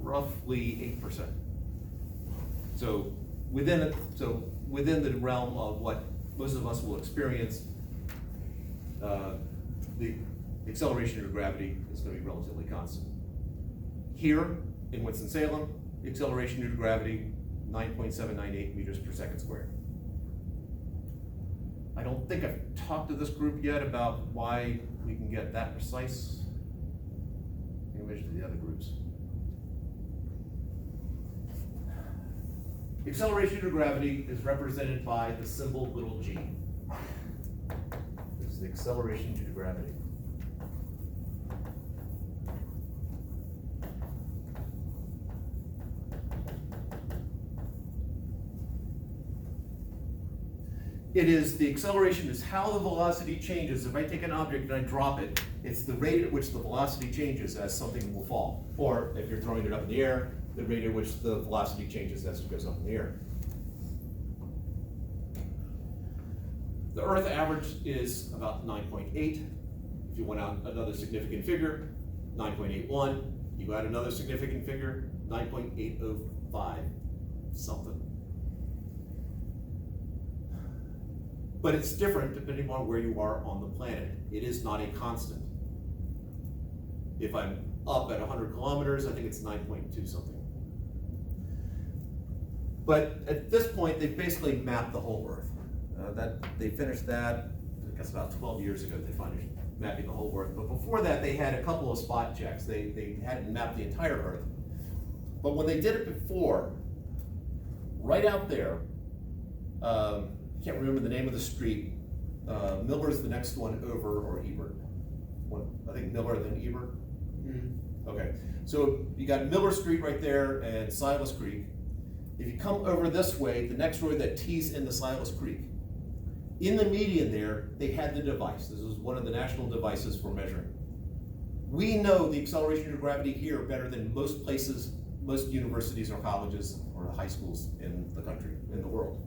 roughly 8%. So within the realm of what most of us will experience, the acceleration due to gravity is going to be relatively constant. Here in Winston-Salem, the acceleration due to gravity, 9.798 meters per second squared. I don't think I've talked to this group yet about why we can get that precise. Measure to the other groups. The acceleration due to gravity is represented by the symbol little g. This is the acceleration due to gravity. The acceleration is how the velocity changes. If I take an object and I drop it, it's the rate at which the velocity changes as something will fall. Or if you're throwing it up in the air, the rate at which the velocity changes as it goes up in the air. The Earth average is about 9.8. If you want out another significant figure, 9.81. You add another significant figure, 9.805 something. But it's different depending on where you are on the planet. It is not a constant. If I'm up at 100 kilometers, I think it's 9.2 something. But at this point, they've basically mapped the whole Earth. They finished that, I guess about 12 years ago, they finished mapping the whole Earth. But before that, they had a couple of spot checks. They hadn't mapped the entire Earth. But when they did it before, right out there, can't remember the name of the street. Miller's the next one over, or Ebert. I think Miller, then Ebert. Mm-hmm. Okay, so you got Miller Street right there and Silas Creek. If you come over this way, the next road that tees into Silas Creek, in the median there, they had the device. This was one of the national devices for measuring. We know the acceleration of gravity here better than most places, most universities or colleges or high schools in the country, in the world,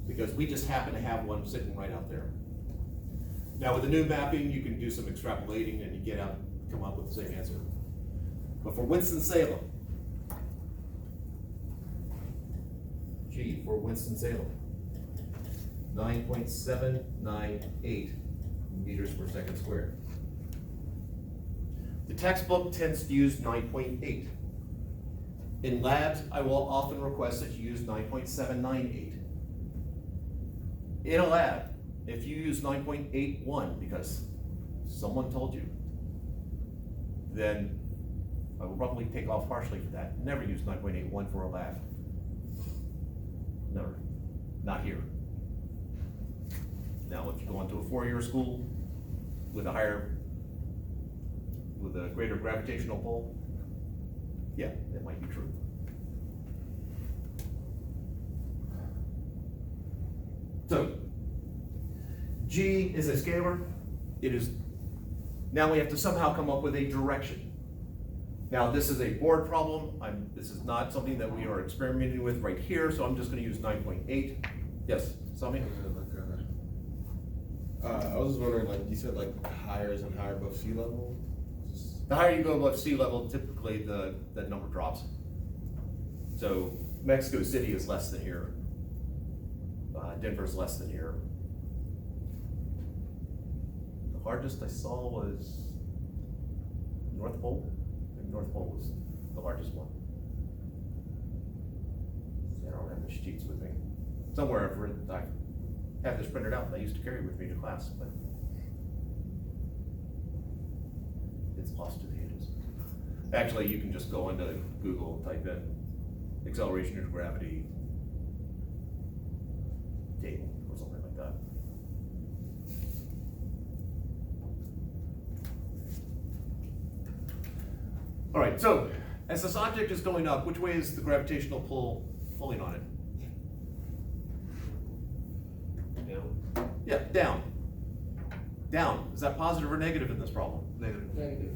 because we just happen to have one sitting right out there. Now with the new mapping, you can do some extrapolating and you come up with the same answer. But for Winston-Salem, G for Winston-Salem, 9.798 meters per second squared. The textbook tends to use 9.8. In labs, I will often request that you use 9.798. In a lab, if you use 9.81 because someone told you, then I will probably take off partially for that. Never use 9.81 for a lab. Never. Not here. Now, if you go into a four-year school with a greater gravitational pull, yeah, it might be true. So, G is a scalar. It is, now we have to somehow come up with a direction. Now this is a board problem. This is not something that we are experimenting with right here, so I'm just going to use 9.8. Yes, Sami? I was just wondering, like you said, like higher and higher above sea level. The higher you go above sea level, typically the number drops. So Mexico City is less than here. Denver's less than here. The largest I saw was North Pole. I think North Pole was the largest one. I don't have the sheets with me. Somewhere I've written, I have this printed out and I used to carry with me to class, but it's lost to the ages. Actually, you can just go into Google, type in acceleration due to gravity table or something like that. All right, so as this object is going up, which way is the gravitational pull pulling on it? Down. Yeah, down. Down. Is that positive or negative in this problem? Negative. Negative.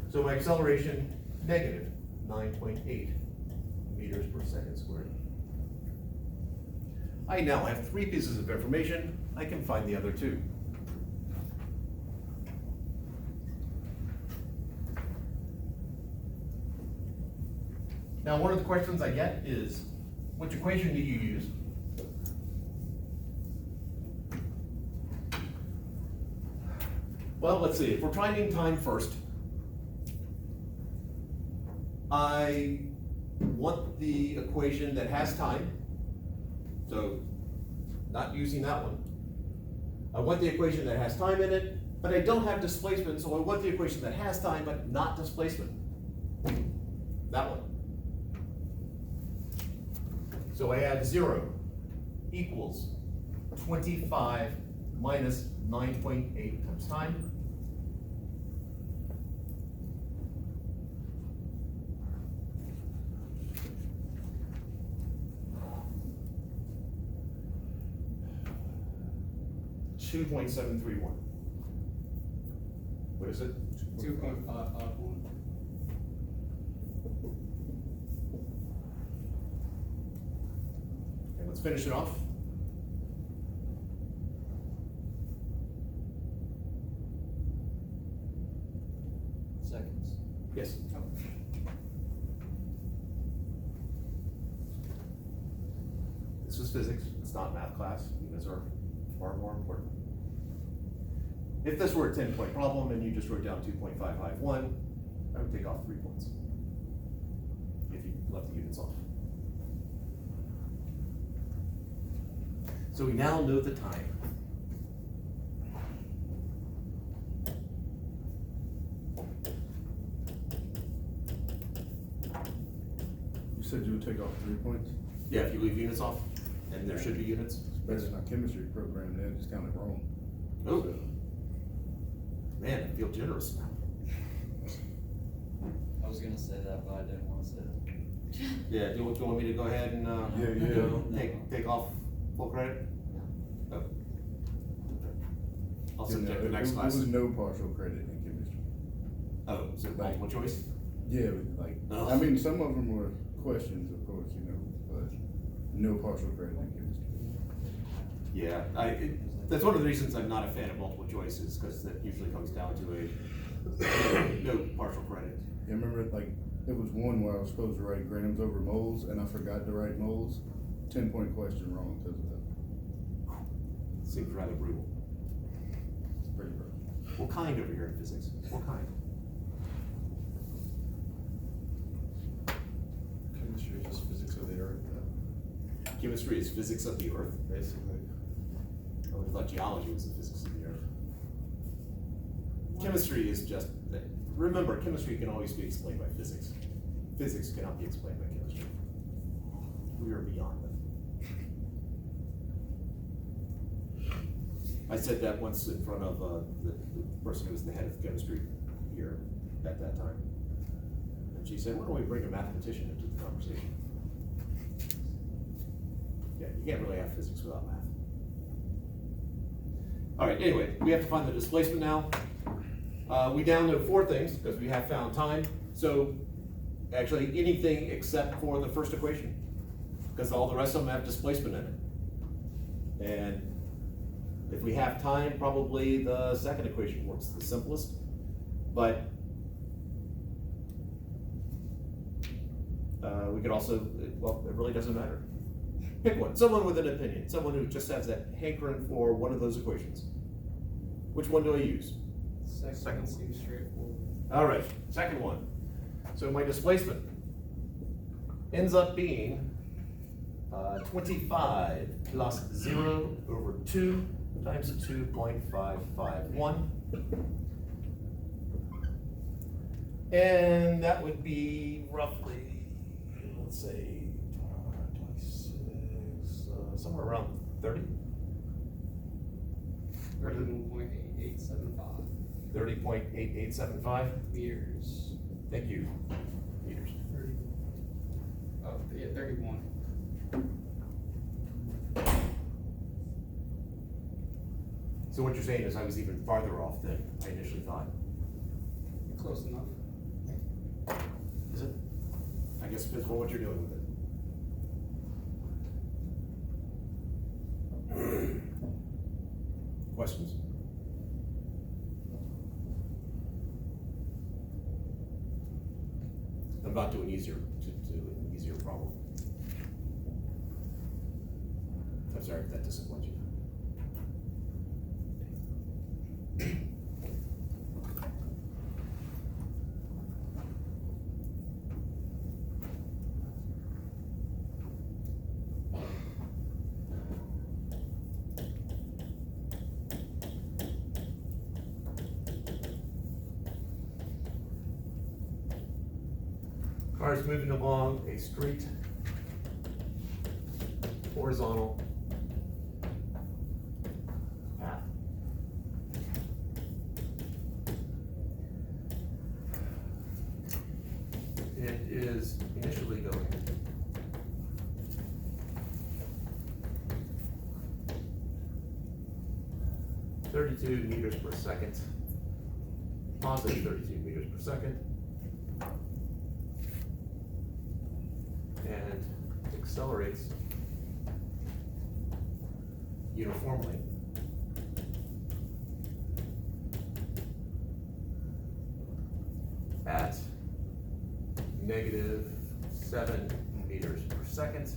So my acceleration, negative 9.8 meters per second squared. I now have 3 pieces of information. I can find the other 2. Now, one of the questions I get is, which equation do you use? Well, let's see, if we're finding time first, I want the equation that has time, so not using that one. I want the equation that has time in it, but I don't have displacement, so I want the equation that has time but not displacement. That one. So I add 0 equals 25 minus 9.8 times time. $2.731. What is it? 2.551. And let's finish it off. Seconds. Yes. This is physics, it's not math class. Units are far more important. If this were a 10-point problem and you just wrote down 2.551, I would take off 3 points. If you left the units off. So we now know the time. You said you would take off 3 points? Yeah, if you leave units off, and there should be units. It's better than our chemistry program, then it's kind of wrong. Oh, So, man, I feel generous now. I was gonna say that, but I didn't want to say it. Yeah, do you want me to go ahead and, Yeah. take off full credit? Oh. I'll you know, subject the it next was- class. There was no partial credit in chemistry. Oh, is it multiple choice? Yeah, like, Ugh. I mean, some of them were questions, of course, you know, but no partial credit in chemistry. Yeah, that's one of the reasons I'm not a fan of multiple choices, because that usually comes down to a no partial credit. Yeah, remember, like, it was one where I was supposed to write grams over moles, and I forgot to write moles. 10-point question wrong because of that. Seems rather brutal. It's pretty rough. What kind over here in physics? What kind? Chemistry is just physics of the earth, Chemistry is physics of the earth. basically. I would have thought geology was the physics of the earth. Chemistry is just, remember, chemistry can always be explained by physics. Physics cannot be explained by chemistry. We are beyond that. I said that once in front of the person who was the head of chemistry here at that time. And she said, why don't we bring a mathematician into the conversation? Yeah, you can't really have physics without math. All right, anyway, we have to find the displacement now. We now know 4 things because we have found time. So actually anything except for the first equation, because all the rest of them have displacement in it. And if we have time, probably the second equation works the simplest. But we could also, well, it really doesn't matter. Pick one, someone with an opinion, someone who just has that hankering for one of those equations. Which one do I use? Second seems straightforward. All right, second one. So my displacement ends up being 25 plus 0 over 2 times 2.551. And that would be roughly, let's say, 26, somewhere around 30. 31.8875 30.8875. meters. Thank you. Meters. 30. Oh, yeah, 31. So what you're saying is I was even farther off than I initially thought. Close enough. Is it? I guess it depends on what you're doing with it. Questions? I'm not doing easier, to do an easier problem. I'm sorry if that disappoints you. Car is moving along a straight, horizontal path. It is initially going 32 meters per second, positive 32 meters per second, and accelerates uniformly at negative 7 meters per second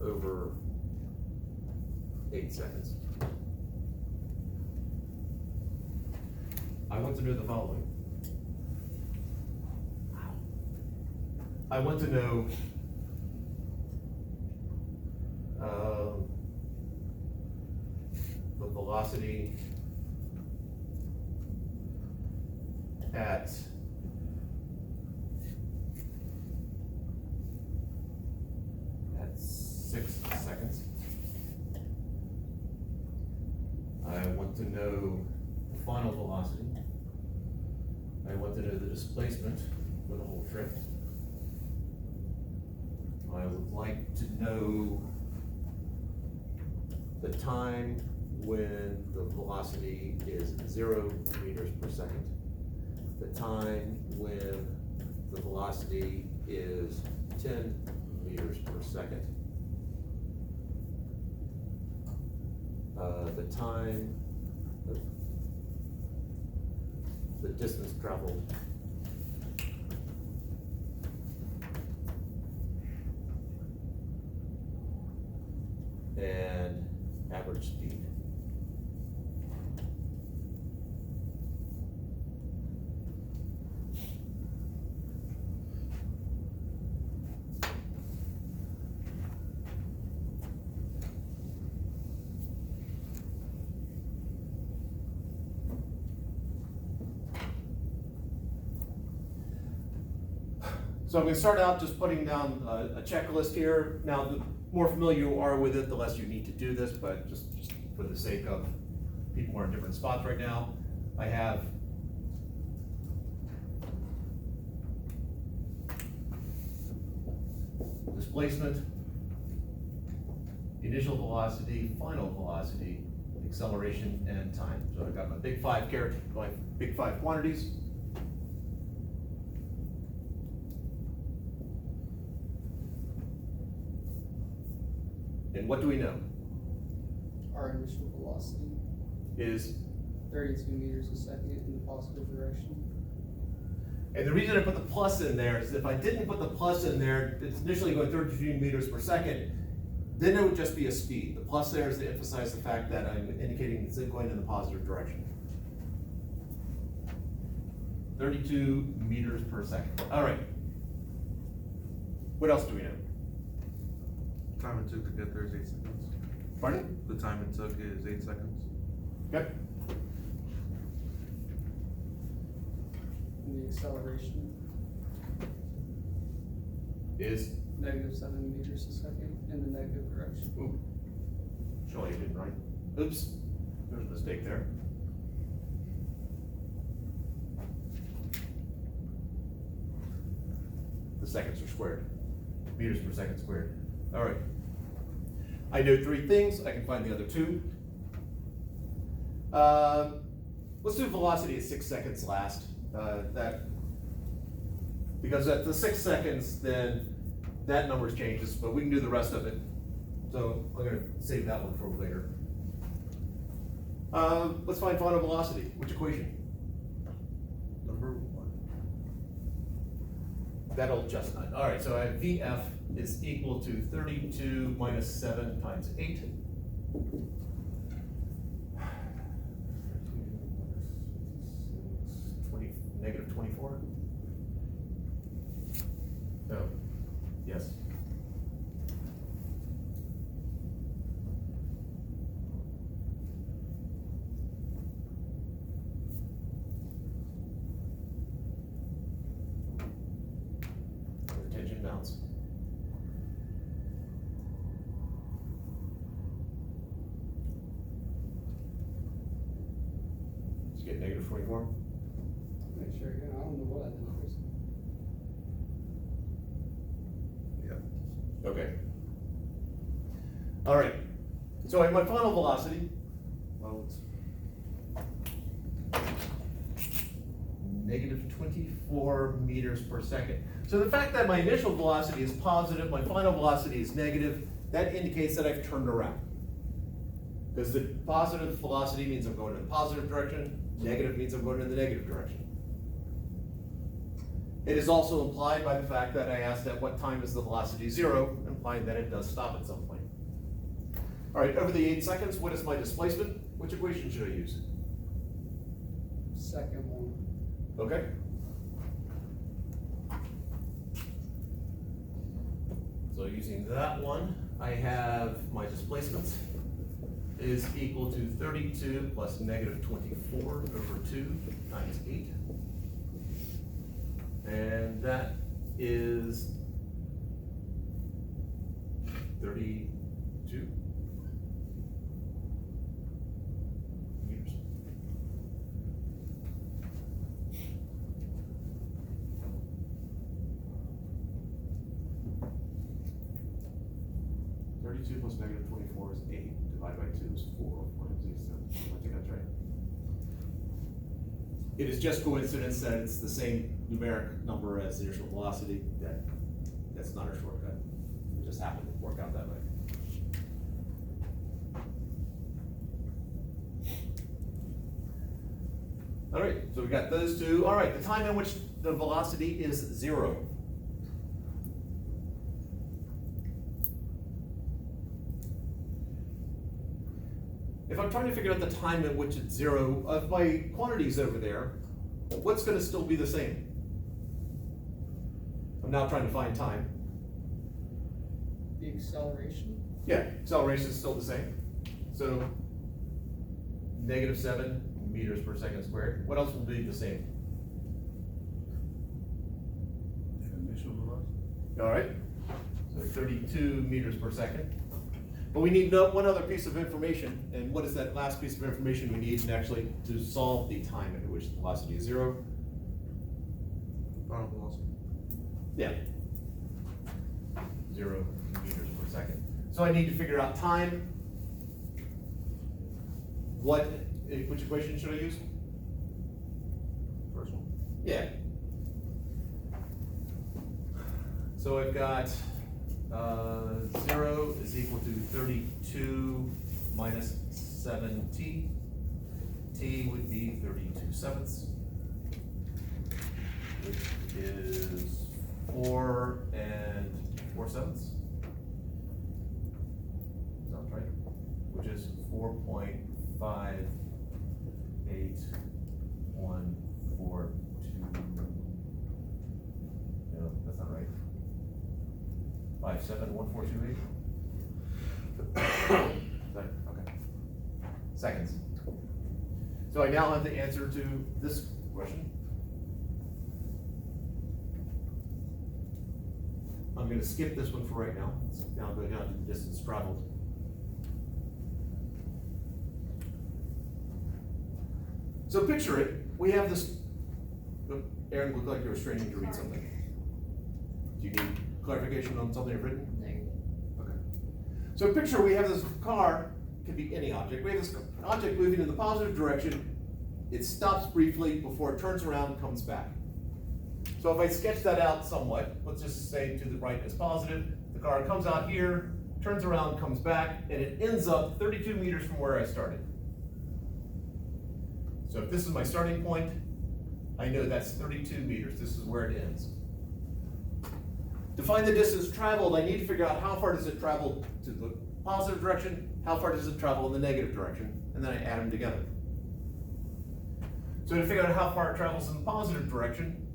over 8 seconds. I want to know the following. I want to know the velocity at at 6 seconds. I want to know the final velocity. I want to know the displacement for the whole trip. I would like to know the time when the velocity is 0 meters per second, the time when the velocity is 10 meters per second, the time, the distance traveled, and average speed. So I'm going to start out just putting down a checklist here. Now, the more familiar you are with it, the less you need to do this, but just for the sake of people who are in different spots right now, I have displacement, initial velocity, final velocity, acceleration, and time. So I've got my big five quantities. And what do we know? Our initial velocity Is, 32 meters a second in the positive direction. and the reason I put the plus in there is if I didn't put the plus in there, it's initially going 32 meters per second, then it would just be a speed. The plus there is to emphasize the fact that I'm indicating it's going in the positive direction. 32 meters per second. All right. What else do we know? Time it took to get there is 8 seconds. Pardon? The time it took is 8 seconds. Okay. And the acceleration, Is, negative 7 meters a second in the negative direction. ooh, surely I didn't write. Oops, there's a mistake there. The seconds are squared. Meters per second squared. All right. I know 3 things. I can find the other 2. Let's do velocity at 6 seconds last. Because at the 6 seconds, then that number changes, but we can do the rest of it. So I'm gonna save that one for later. Let's find final velocity. Which equation? that'll adjust that. All right, so I have VF is equal to 32 minus 7 times 8. Negative 24? No. Yes. Retention bounds. Did you get negative 24? Make sure, I don't know what I did. Okay. All right. So I have my final velocity. Well, it's negative 24 meters per second. So the fact that my initial velocity is positive, my final velocity is negative, that indicates that I've turned around. Because the positive velocity means I'm going in the positive direction, negative means I'm going in the negative direction. It is also implied by the fact that I asked at what time is the velocity 0, implying that it does stop at some point. All right, over the 8 seconds, what is my displacement? Which equation should I use? Second one. Okay. So using that one, I have my displacement is equal to 32 plus negative 24 over 2 times 8. And that is 32 meters. (32 plus negative 24 is 8, divided by 2 is 4. What is these? I think that's right. It is just coincidence that it's the same numeric number as the initial velocity. That's not a shortcut. It just happened to work out that way. All right, so we got those two. All right, the time in which the velocity is 0. If I'm trying to figure out the time at which it's 0, of my quantities over there, what's going to still be the same? I'm now trying to find time. The acceleration. Yeah, acceleration is still the same. So, negative 7 meters per second squared. What else will be the same? Initial velocity. All right, so 32 meters per second. But we need one other piece of information, and what is that last piece of information we need actually to solve the time at which the velocity is 0? Final velocity. Yeah. 0 meters per second. So I need to figure out time. Which equation should I use? First one. Yeah. So I've got 0 is equal to 32 minus 7t. T would be 32 sevenths, which is 4 and 4 sevenths. Sounds right. Which is 4.5814. No, that's not right. 571428. Okay. Seconds. So I now have the answer to this question. I'm going to skip this one for right now. Let's now go down to the distance traveled. So picture it. We have this. Aaron looked like you were straining to read something. Do you need clarification on something I've written? Negative. Okay. So picture we have this car, it could be any object. We have this object moving in the positive direction. It stops briefly before it turns around and comes back. So if I sketch that out somewhat, let's just say to the right is positive. The car comes out here, turns around, comes back, and it ends up 32 meters from where I started. So if this is my starting point, I know that's 32 meters. This is where it ends. To find the distance traveled, I need to figure out how far does it travel to the positive direction, how far does it travel in the negative direction, and then I add them together. So to figure out how far it travels in the positive direction,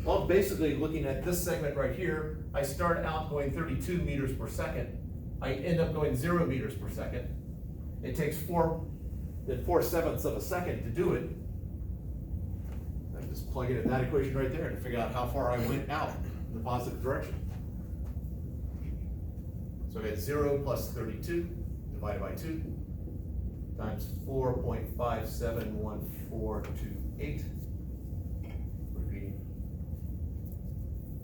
well, basically looking at this segment right here, I start out going 32 meters per second. I end up going 0 meters per second. It takes 4/7 of a second to do it. I just plug it in that equation right there to figure out how far I went out in the positive direction. So I get 0 plus 32 divided by 2 times 4.571428. Repeating.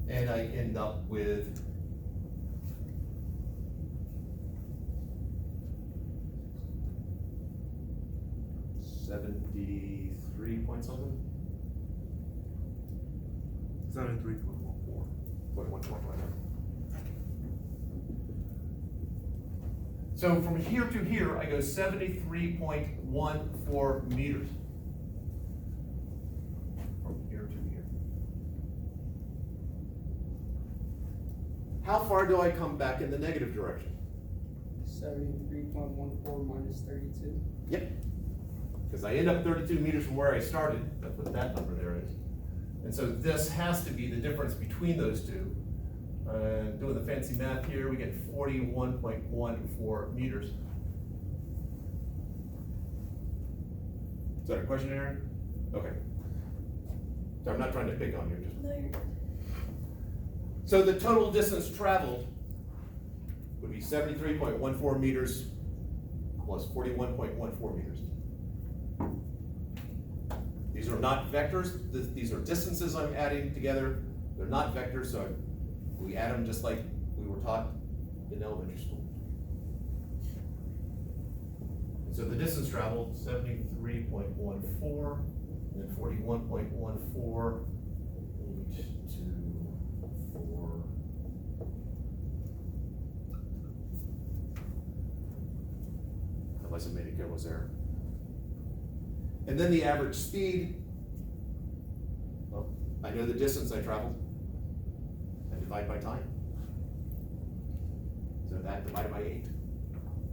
And I end up with 73 point something? 73.14. 1.1. So from here to here, I go 73.14 meters. From here to here. How far do I come back in the negative direction? 73.14 minus 32. Yep. Because I end up 32 meters from where I started. That's what that number there is. And so this has to be the difference between those two. Doing the fancy math here, we get 41.14 meters. Is that a question, Aaron? Okay. So I'm not trying to pick on you, just. No, you're good. So the total distance traveled would be 73.14 meters plus 41.14 meters. These are not vectors, these are distances I'm adding together. They're not vectors, so we add them just like we were taught in elementary school. So the distance traveled, 73.14, and then 41.14, 8 to 4. Unless I made a careless error. And then the average speed, well, I know the distance I traveled. I divide by time. So that divided by 8.